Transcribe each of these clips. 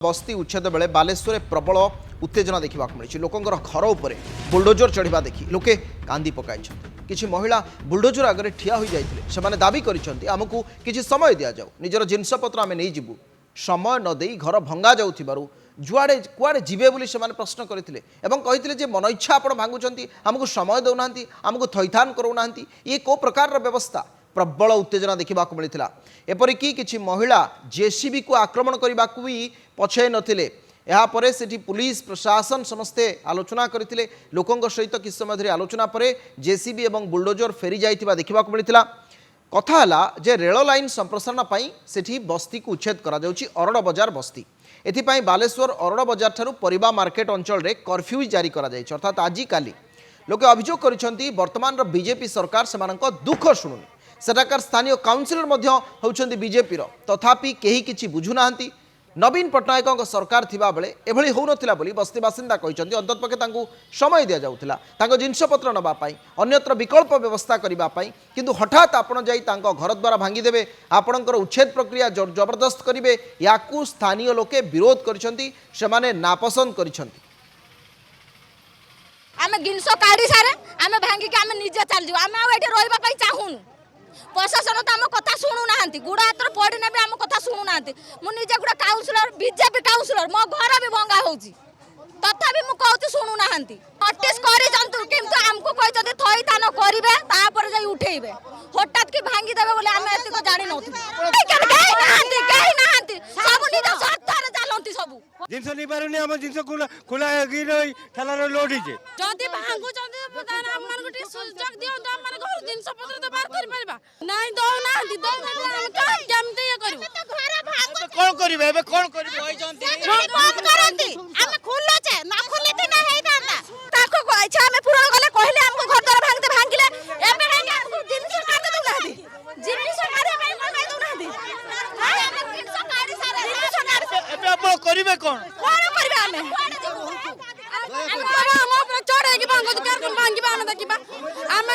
बस्ती उच्छेद बेले बालेश्वर प्रबल उत्तेजना देखा मिली लोकंर घर उपर बुलडोजर चढ़ा देखी लोके कांदी पकाई किसी महिला बुलडोजर आगे ठिया हो जाते दाबी करमको किसी समय दि जाऊ निजर जिनपतर आम नहीं जीवु समय नदे घर भंगा जाऊ जुआड़े कुआड़े जीवे बोली प्रश्न करते मन इच्छा आप भांगुंट आमको समय दौना आमको थैथान करोना ये कौ प्रकार व्यवस्था प्रबल उत्तेजना देखा मिलता एपरिक किसी महिला जेसीबी को आक्रमण करने को भी पछे नथिले यापर से पुलिस प्रशासन समस्ते आलोचना करते लोकों सहित किस समय धरी आलोचना पर जेसीबी और बुलडोजर फेरी जाइथिबा देखा मिलता कथा जे रेल लाइन संप्रसारण से बस्ती को उच्छेद करा अरड़ बजार बस्ती एथिपाई बालेश्वर अरड़ बजार ठारू परिबा मार्केट अंचल रे कर्फ्यू जारी करा जायछि अर्थात आज काली लोके अभियोग करिसेंती वर्तमान बीजेपी सरकार सेमानक दुख शुणुनी सेठाकार स्थानीय काउंसिलर होउछंती बीजेपी तथापि केही किछि बुझुना नवीन पट्टनायक सरकार थिबा बेले एभली होउनथिला बोली बस्ती बासिंदा कहिसेंती अंततपक्षे तांकू समय दिया जाउथिला तांको जिनसपत्र नबा पाई अन्यत्र विकल्प व्यवस्था करिबा पाई किंतु हठात आपण जाई तांको घर द्वारा भांगी देबे आपणकर उच्छेद प्रक्रिया जबरदस्त करिवे याकू स्थानीय लोके विरोध करिसेंती सेमाने नापसंद करिसेंती आमे गिनसो काढी सारे आमे भांगी के आमे निजे चल जिवो आमे आ एठी रहबा पई चाहुन प्रशासन तो आम कथा शुणु ना गुड़ा हाथ पड़ने भी आम कथा शुणु ना मुझे गोटे काउंसिलर बीजेपी काउंसिलर मो घर भी भंगा हो तथापि मुझे शुणु ना नोटिस करमको कहते थईतान करेंगे तापर जा उठेबे हठात कि भांगी देवे बोले आम एत जानी सब निज स्वार्थरे चलती सब जिनस नहीं पारुनी आम जिनस खुला ठेलार लोड होइछे जदी भांगु जदी प्रधान हमन गोटे सुजग दियो त हमन घर जिनस पत्र त बाहर कर परबा नहीं दो ना हम का केमते ये करू घर भांगु कोन करिवे एबे कोन करिवे होई जंती कोन करंती हम खुल्लो छे ना खुलिते ना हेई दाता ताको को इच्छा में पूर्ण गले कहले हमको घर द्वार भांगते भांगिले एबे हेंगे हमको जिनस काट दउ नादी जिनस काट में कोई दउ नादी हम जिनस काट सारे जिनस काट एबे आप करिवे कोन करिवे हमें हम ऊपर चढ़े के भांगो तो कर भांगी बान देखिबा हम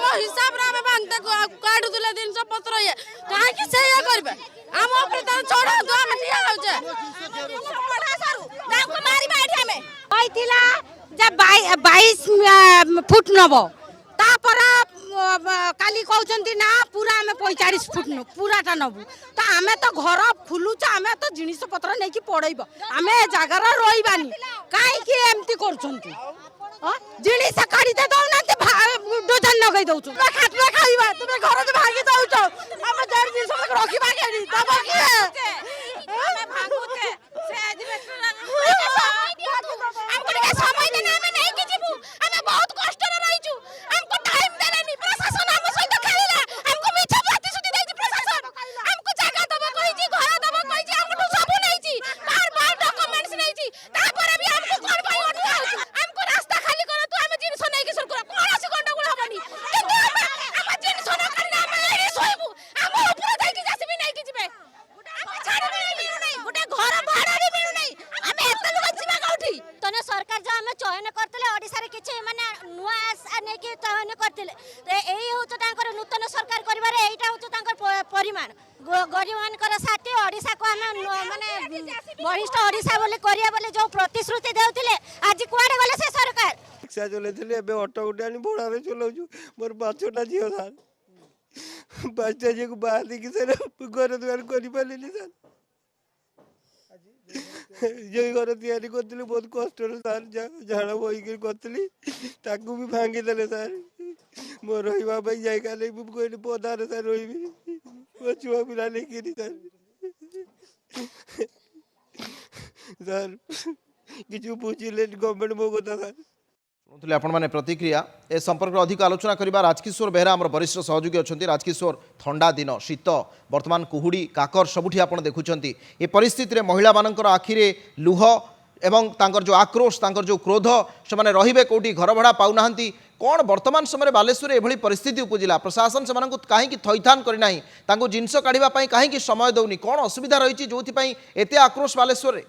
हिसाब रे हम भांगते काट दुले दिन सब पत्र ये काहे कि से ये करबे हम ऊपर त चढ़ा दो हम ठिया हो जे पढ़ा सारू दाम को मारी बैठे में होइतिला जब 22 फुट नबो तापर काली कहउचंती ना पूरा हमें 45 फुट न पूराटा नबू तो आमे तो घर खुलुच आमे तो जिनिस पत्र नै कि पड़ैबो आमे जगह रहिबानी काहे कि एमती करचंती जिनिस काढी दे दउ ना डोजन लगै दउछु खातबे खाइबा तुमे घर से भागी जाउछ हम जर जिनिस रखिबा केनी तब कि हमें भागुते से हमको समय देना हमें नहीं कि जीवु हमें बहुत कष्ट रे रहिछु हमको टाइम देलेनी प्रशासन हम सहित खेलिला हमको मिछा बाती सुती दैछि प्रशासन हमको जगह दबो कहिछि घर दबो कहिछि हमको सब नैछि बार डॉक्यूमेंट्स नैछि तापर भी हमको कोन भाई उठा हमको रास्ता खाली कर तू हम जिनिस नै कि सुरकुरा कोन आसी गंडगोल हबनी किंतु हम जिनिस न करना हम एही सोइबु हम ऊपर जाई जासिबी नै कि जिबे हम छाड़बे नै गोटे घर भाड़ा भी मिलु नै हम एत लोग जिबा कौठी तने सरकार जो हम चयन करतले ओडिसा रे किछ माने नुआ नै कि चयन करतले एही होत तांकर नूतन सरकार करिवारे एटा होत तांकर परिमाण गरीबन कर साथी ओडिसा को हम माने वरिष्ठ ओडिसा बोले करिया बोले जो प्रतिश्रुति देउतिले आज कुआडे गले से सरकार रिक्शा चलेथिले एबे ऑटो गुटे आनी भोड़ा रे चलाउछु मोर पाछोटा जियो सार पाछटा जे को बाहर देखि सर घर द्वार करि पालिली सर जे घर तैयारी करथिली बहुत कष्ट रे सर झाड़ा बोई के करथिली ताकू भी भांगी देले सर मोर रहिबा भाई जाय काले कोइ पौधा रे सर रहिबी वो छुआ पिला लेके नहीं सर किछु पूछिले गवर्नमेंट मो कथा सर शुणुले आपण मैंने प्रतिक्रिया ए संपर्क में अधिक आलोचना करवा राजकिशोर बेहरा आम वरिष्ठ सहयोगी अच्छा राजकिशोर ठंडा दिन शीत वर्तमान कुहुड़ी काकर सबुठी आप देखुं ये परिस्थिति में महिला मानकर आखिरे लुह एवं तांकर जो आक्रोश तांकर जो क्रोध से रे कौटी घर भड़ा पाऊना कौन वर्तमान समय बालेश्वर एभली परिस्थिति उपजिला प्रशासन से कहीं थैथान करना जिनस काढ़ापी कहीं समय दौनी कौन असुविधा रही जो एत आक्रोश बालेश्वर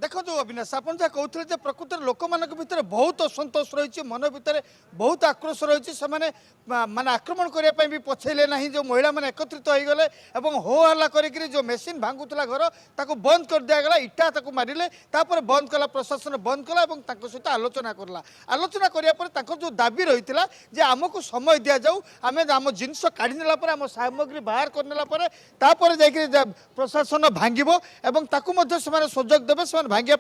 देखो अविनाश आप जहाँ कहते प्रकृत लोक मान भितर बहुत असंतोष रही मन भितर बहुत आक्रोश रही से माने आक्रमण करने भी पछेले ना जो महिला मैंने एकत्रित हो गले हो हल्ला करी जो मेसीन भांगुला घर ताको बंद कर दिगला इटा ताको मारे तापर बंद कला प्रशासन बंद कला सहित आलोचना करला आलोचना करने जो दाबी रही है आमको समय दि जाऊ आम आम जिनस काढ़ी नेला आम सामग्री बाहर कर प्रशासन भांगो सुजोग देवे से भांगे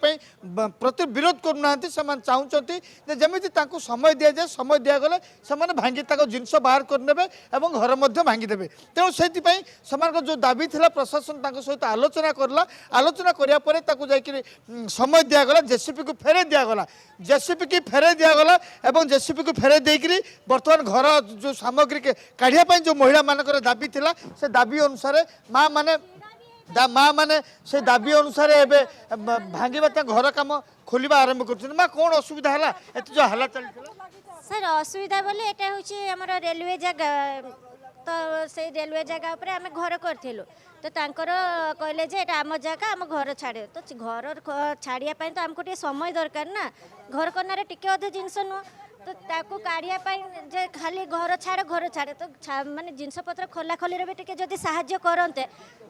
प्रति विरोध करूना चाहते जमी समय दि जाए समय दिगले से भांगी जिनस बाहर करने घर भांगीदेवे तेणु से जो दाबी थी प्रशासन सहित आलोचना करला आलोचना कराया समय दिगला जेसीपी को फेरे दिगला जेसीपी की फेरे दिगला जेसीपी को फेरे देकर बर्तमान घर जो सामग्री काढ़ापी जो महिला मानकर दाबी थी से दाबी अनुसार माँ माने से दाबी अनुसार भांगा घर कम खोलिबा आरंभ कर माँ कौन असुविधा है एत जो हल्ला चली सर असुविधा बोले एटा होची हमर रेलवे जगह तो से रेलवे जगह ऊपर आम घर करथिलु तो तांकर कहले जे एटा आम जगह आम घर छाड़े तो घर छाड़िया पई तो हमको टे समय दरकार ना घर करनारे टिके अधे जिंस नु तो ताको काढ़िया पई जे खाली घर छाड़े तो माने जिंस पत्र खोला खोली रे भी टिके जदी सहाय्य करनते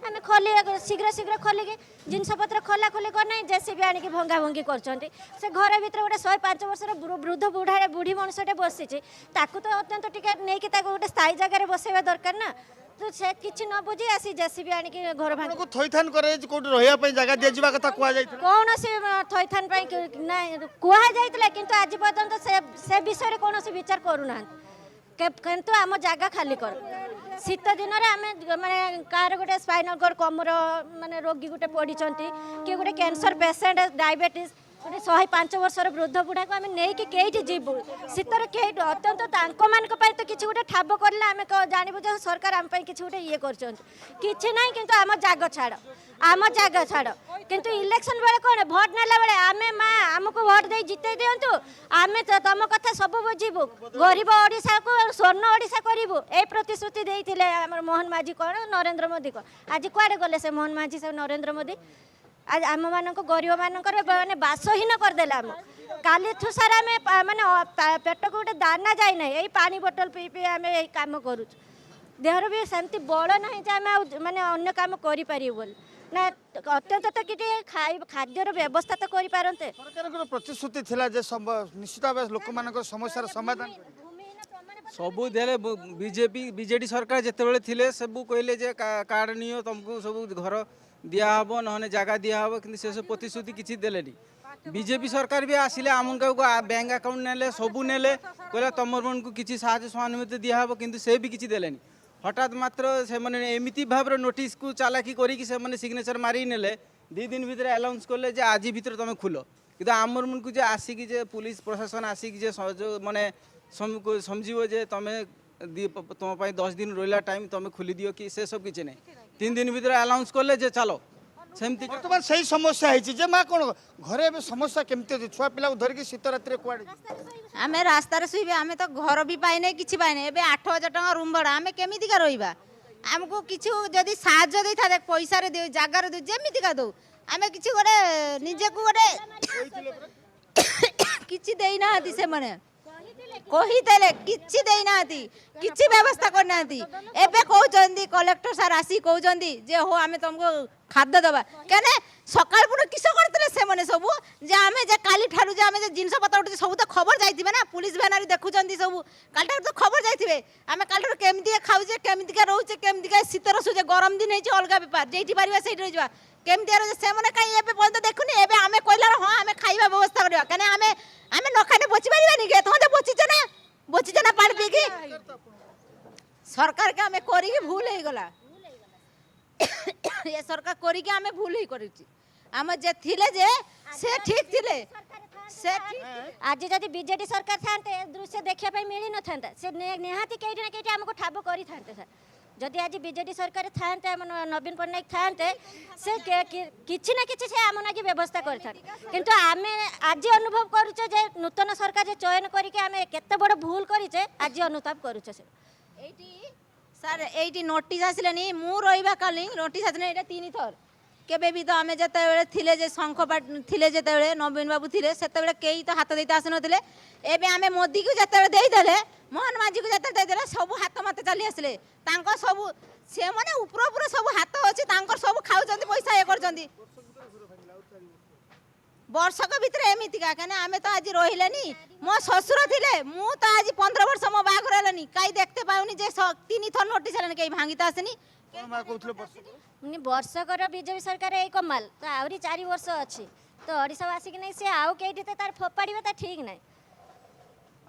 आमे खोली शीघ्र शीघ्र खोलिके जिंस पत्र खोला खोली कर नै जेसीबी आनी के भंगा भंगी करचंती से घर भीतर गोटे 105 वर्षर वृद्ध बुढ़ा बुढ़ी मनुष्यटे बसीचे ताकू तो अत्यंत टिके नै कि ताको गोटे स्थायी जगह रे बसेबा दरकार ना तो से किछि न बुझी आसी जेसीबी आनी के घर भांग को थैथान करे कोट रहिया पई जगह दे जिबा कथा कुआ जाय कौन से थैथान पई ना कुआ जायतले किंतु आज पर्यंत से विषय रे कौन से विचार करूना किंतु आम जगह खाली कर शीत दिन में माने कार गोटे स्पाइनल कॉर्ड कमर माने रोगी गोटे पड़ी कि गोटे कैंसर पेसेंट डायबिटीज गोटे 105 वर्षर वृद्ध बुढ़ा को आम नहीं कि जीवु शीतर कई अत्यंत तो किसी गोटे ठाब करले आम जानबू जो सरकार आम किसी गोटे ये कि ना कि आम जगह छाड़ किंतु इलेक्शन बेले कौन भोट नेला बेले आमे माँ आमको भोट दे जिते दिंतु आम तुम कथा सब बुझीबू गरीब ओडिशा को स्वर्ण ओडिशा करूँ ए प्रतिश्रुति देते आम मोहन माझी कौन नरेंद्र मोदी को आज कुआडे गले से मोहन माझी से नरेंद्र मोदी आज आम मान गरीब मानकर माने बासहीन करदेले आम काली ठू सारा आम माने पेट को गोटे दाना जाए ना यही पानी बोतल पी पी आम यही कम करूँ देहर भी सेमती बल ना आम माने अन्य कम कर ना अत्यंत तो कि खाद्यर व्यवस्था तो करें सरकार प्रतिश्रुति थिला जे निश्चित भाव लोक मान समस्या समाधान सबू देले बीजेडी सरकार जिते थे सब कहले जे कार्ड नियो तुमको सब घर दिहब ना जगह दिहब कि से सब प्रतिश्रुति किसी देलेनी बीजेपी सरकार भी आसिले आम बैंक अकाउंट नेले सबू नेले कहले तुम मन को किसी साहाय्य सहानुभूति दिहब कि से भी किसी देलेनी हठात मात्र से एमती भाव नोटिस को चालाकी करी सिग्नेचर मारी नेले 2 दिन भीतर अनाउंस कले जे आज भीतर तुम खुल कि आमर मन को आसिक पुलिस प्रशासन आसिक माने समझो जे तुम तुम 10 दिन रहा टाइम तुम खोली दियो कि से सब किसी नहीं 3 दिन भीतर अनाउंस कले जे चलो सेमती बर्तमान सही समस्या है माँ कौन घरे समस्या केमती अच्छी छुआ पिला धरिकी शीत राति कुआड़े आम रास्तार शुवे आम तो घर भी पाइने कि पाइने ए 8,000 टका रूम भड़ा आम केमितिका रहा आमको किसी जदि साहाଯ୍य दे था पैसा दे जगार दे जमीतिका दो आम कि गोटे निजे को गोटे किसी देना से मैंने कहीदेले किसी देना किसी व्यवस्था करना एबे कहते कलेक्टर सार आसी कहते जे हो आम तुमको खाद्य दबा कहने सकाल पुणे किस करते से मैंने सब जे आम जे काली ठारू जे आम जिनस पत्र उठे सब तो खबर जाइए ना पुलिस भैन देखुं सब काल तो खबर जाइए आम काल केमती खाऊे केमिका रोचे केमिका शीतर शुजे गरम दिन है अलग बेपार जेठी पार से रही केमती से मैंने कहीं पर्यटन देखुनी एवं आम कहला हाँ आम खाଇବା व्यवस्था करवा कहीं आम आम न खाने बची पारानी कि तुम बचिच ना पानी पीकी सरकार के आम करी भूल हो गला ये सरकार करी आम भूल ही कर आम जे थिले जे से ठीक थिले से आज जदि बीजेडी सरकार था दृश्य देखा मिल न था से निहाती कहीं ना कहीं आमको ठाब कर जदि आज बीजेडी सरकार था नवीन पट्टनायक था से किसी ना कि से आम ना व्यवस्था कर आम आज अनुभव करुचे जे नूतन सरकार चयन करके आम केते बड़ भूल करें आज अनुभव करुचे सर ये नोटिस आसलानी मु रहा काली नोटिस आसला 3 थर केबे भी तो आमे जेतेबेले थिले जे शंख थिले जेतेबेले नवीन बाबू थिले सेतेबेले केही तो हाथ देते आसनथिले एबे आमे मोदी को जेतेबेले देई देले मोहन मांझी को जेतेबेले देई देले सब हाथ मते चली आसले तांको सब से माने ऊपर ऊपर सब हाथ अछि तांकर सब खाउचंती पैसा ए करचंती वर्षक भितर एमितिका कने आमे तो आज रहिलेनी मो ससुर थिले मु तो आज 15 वर्ष मो बाग रहलेनी काई देखते पाउनी जे 3 थर नोटिस हलन केही भांगिता आसनी कोन मा कहउथले वर्षकर बीजेपी सरकार एक कमाल तो आहरी 4 वर्ष अच्छी तो ओडिशावासी की नहीं से आउ कईटी तार फोपाड़े तो ठीक नहीं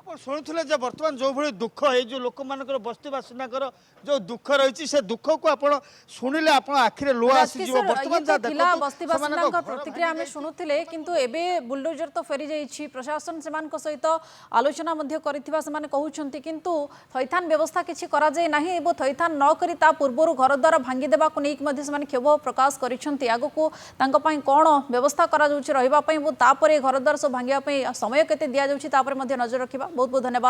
ଆପଣ ଶୁଣୁଥିଲେ ଯେ ବର୍ତ୍ତମାନ ଯେଉଁଭଳି ଦୁଃଖ ଏଇ ଯେଉଁ ଲୋକମାନଙ୍କର ବସ୍ତି ବାସିନ୍ଦାଙ୍କର ଯେଉଁ ଦୁଃଖ ରହିଛି ସେ ଦୁଃଖକୁ ଆପଣ ଶୁଣିଲେ ଆପଣ ଆଖିରେ ଲୁହ ଆସିଯିବ ବର୍ତ୍ତମାନ ଯାହା ଦେଖନ୍ତୁ ବସ୍ତିବାସିନ୍ଦାଙ୍କ ପ୍ରତିକ୍ରିୟା ଆମେ ଶୁଣୁଥିଲେ କିନ୍ତୁ ଏବେ ବୁଲଡୋଜର ତ ଫେରି ଯାଇଛି ପ୍ରଶାସନ ସେମାନଙ୍କ ସହିତ ଆଲୋଚନା ମଧ୍ୟ କରିଥିବା ସେମାନେ କହୁଛନ୍ତି କିନ୍ତୁ ଥଇଥାନ ବ୍ୟବସ୍ଥା କିଛି କରାଯାଇ ନାହିଁ ଏବଂ ଥଇଥାନ ନ କରି ତା ପୂର୍ବରୁ ଘରଦ୍ୱାର ଭାଙ୍ଗି ଦେବାକୁ ନେଇକି ମଧ୍ୟ ସେମାନେ କ୍ଷୋଭ ପ୍ରକାଶ କରିଛନ୍ତି ଆଗକୁ ତାଙ୍କ ପାଇଁ କ'ଣ ବ୍ୟବସ୍ଥା କରାଯାଉଛି ରହିବା ପାଇଁ ଏବଂ ତାପରେ ଘରଦ୍ୱାର ସବୁ ଭାଙ୍ଗିବା ପାଇଁ ସମୟ କେତେ ଦିଆଯାଉଛି ତାପରେ ମଧ୍ୟ ନଜର ରଖିବା ବହୁତ ବହୁତ ଧନ୍ୟବାଦ